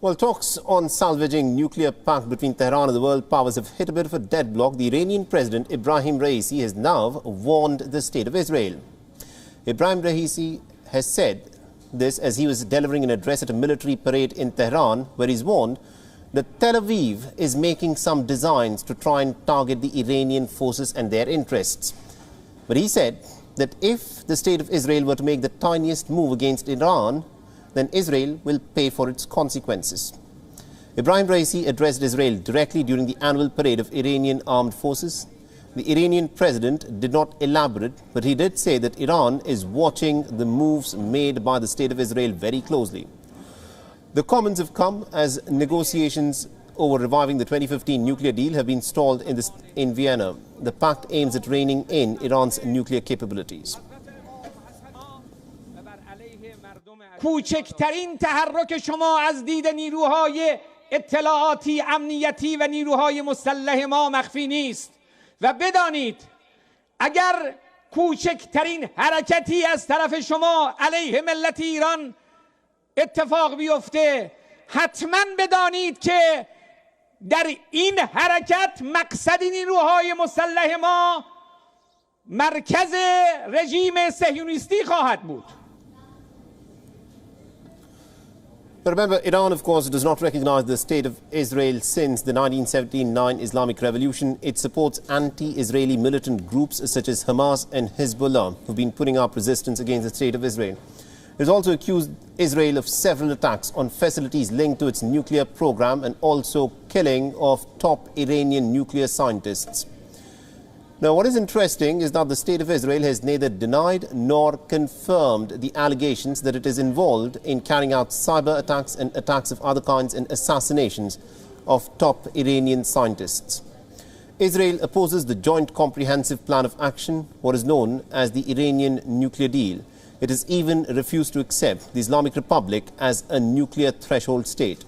Well, talks on salvaging nuclear pact between Tehran and the world powers have hit a bit of a deadlock. The Iranian President Ebrahim Raisi has now warned the state of Israel. Ebrahim Raisi has said this as he was delivering an address at a military parade in Tehran, where he's warned that Tel Aviv is making some designs to try and target the Iranian forces and their interests. But he said that if the state of Israel were to make the tiniest move against Iran, then Israel will pay for its consequences. Ebrahim Raisi addressed Israel directly during the annual parade of Iranian armed forces. The Iranian president did not elaborate, but he did say that Iran is watching the moves made by the state of Israel very closely. The comments have come as negotiations over reviving the 2015 nuclear deal have been stalled in Vienna. The pact aims at reining in Iran's nuclear capabilities. کوچکترین تحرک شما از دید نیروهای اطلاعاتی، امنیتی و نیروهای مسلح ما مخفی نیست و بدانید اگر کوچکترین حرکتی از طرف شما علیه ملت ایران اتفاق بیفته، حتما بدانید که در این حرکت مقصد نیروهای مسلح ما مرکز رژیم صهیونیستی خواهد بود. But remember, Iran, of course, does not recognize the state of Israel since the 1979 Islamic Revolution. It supports anti-Israeli militant groups such as Hamas and Hezbollah, who've been putting up resistance against the state of Israel. It has also accused Israel of several attacks on facilities linked to its nuclear program and also killing of top Iranian nuclear scientists. Now, what is interesting is that the state of Israel has neither denied nor confirmed the allegations that it is involved in carrying out cyber attacks and attacks of other kinds and assassinations of top Iranian scientists. Israel opposes the Joint Comprehensive Plan of Action, what is known as the Iranian nuclear deal. It has even refused to accept the Islamic Republic as a nuclear threshold state.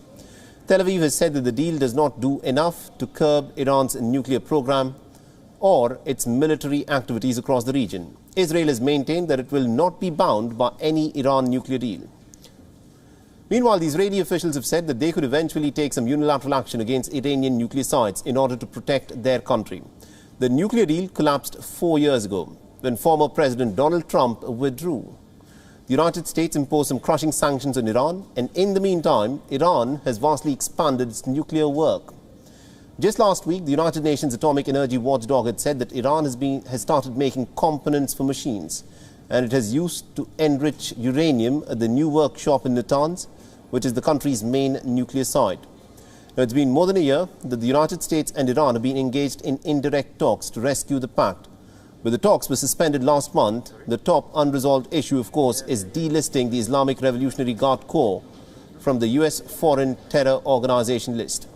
Tel Aviv has said that the deal does not do enough to curb Iran's nuclear program or its military activities across the region. Israel has maintained that it will not be bound by any Iran nuclear deal. Meanwhile, the Israeli officials have said that they could eventually take some unilateral action against Iranian nuclear sites in order to protect their country. The nuclear deal collapsed 4 years ago when former President Donald Trump withdrew. The United States imposed some crushing sanctions on Iran, and in the meantime, Iran has vastly expanded its nuclear work. Just last week, the United Nations Atomic Energy Watchdog had said that Iran has started making components for machines, and it has used to enrich uranium at the new workshop in Natanz, which is the country's main nuclear site. Now, it's been more than a year that the United States and Iran have been engaged in indirect talks to rescue the pact. But the talks were suspended last month. The top unresolved issue, of course, is delisting the Islamic Revolutionary Guard Corps from the U.S. Foreign Terror Organization list.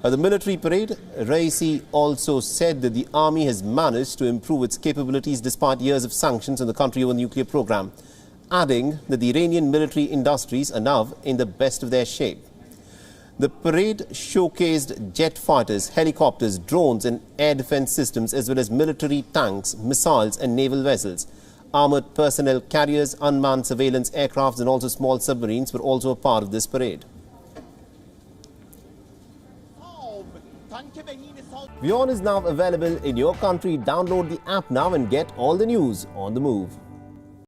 At the military parade, Raisi also said that the army has managed to improve its capabilities despite years of sanctions on the country over the nuclear program, adding that the Iranian military industries are now in the best of their shape. The parade showcased jet fighters, helicopters, drones and air defense systems, as well as military tanks, missiles and naval vessels. Armored personnel carriers, unmanned surveillance aircrafts and also small submarines were also a part of this parade. WION is now available in your country. Download the app now and get all the news on the move.